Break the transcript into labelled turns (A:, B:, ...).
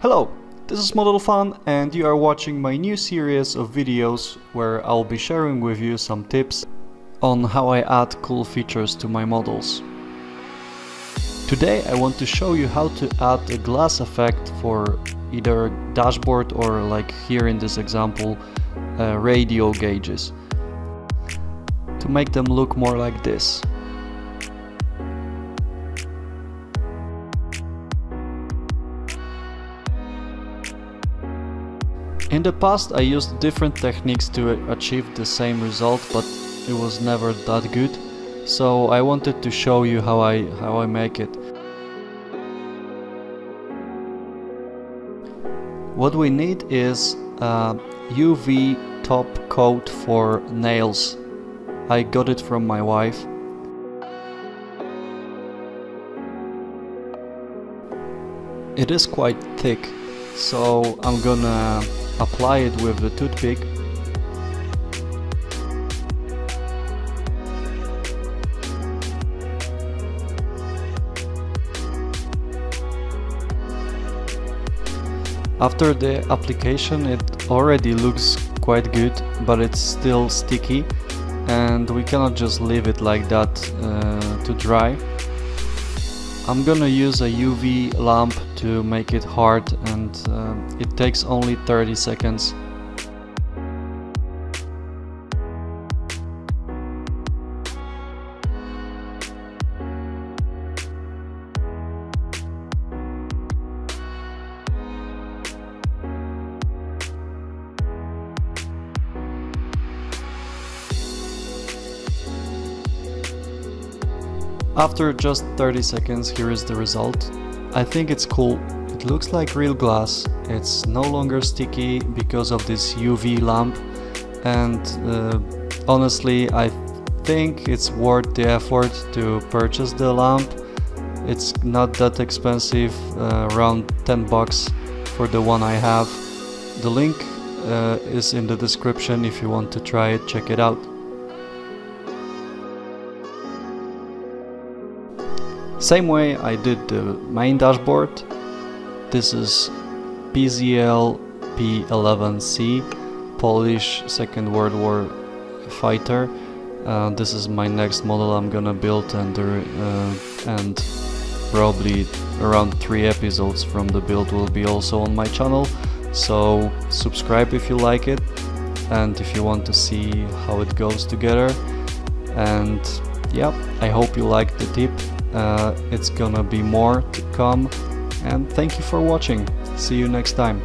A: Hello, this is ModelFun and you are watching my new series of videos where I'll be sharing with you some tips on how I add cool features to my models. Today I want to show you how to add a glass effect for either a dashboard or, like here in this example, radio gauges, to make them look more like this. In the past I used different techniques to achieve the same result, but it was never that good, so I wanted to show you how I make it. What we need is a UV top coat for nails. I got it from my wife. It is quite thick, so I'm gonna apply it with the toothpick. After the application it already looks quite good, but it's still sticky and we cannot just leave it like that to dry. I'm gonna use a UV lamp to make it hard, and it takes only 30 seconds. After just 30 seconds, here is the result. I think it's cool. It looks like real glass. It's no longer sticky because of this UV lamp, and honestly I think it's worth the effort to purchase the lamp. It's not that expensive, around 10 bucks for the one I have. The link is in the description if you want to try it, check it out. Same way I did the main dashboard. This is PZL P11C, Polish Second World War fighter. This is my next model I'm gonna build, and probably around 3 episodes from the build will be also on my channel. So subscribe if you like it and if you want to see how it goes together. And yeah, I hope you liked the tip. It's gonna be more to come, and thank you for watching. See you next time.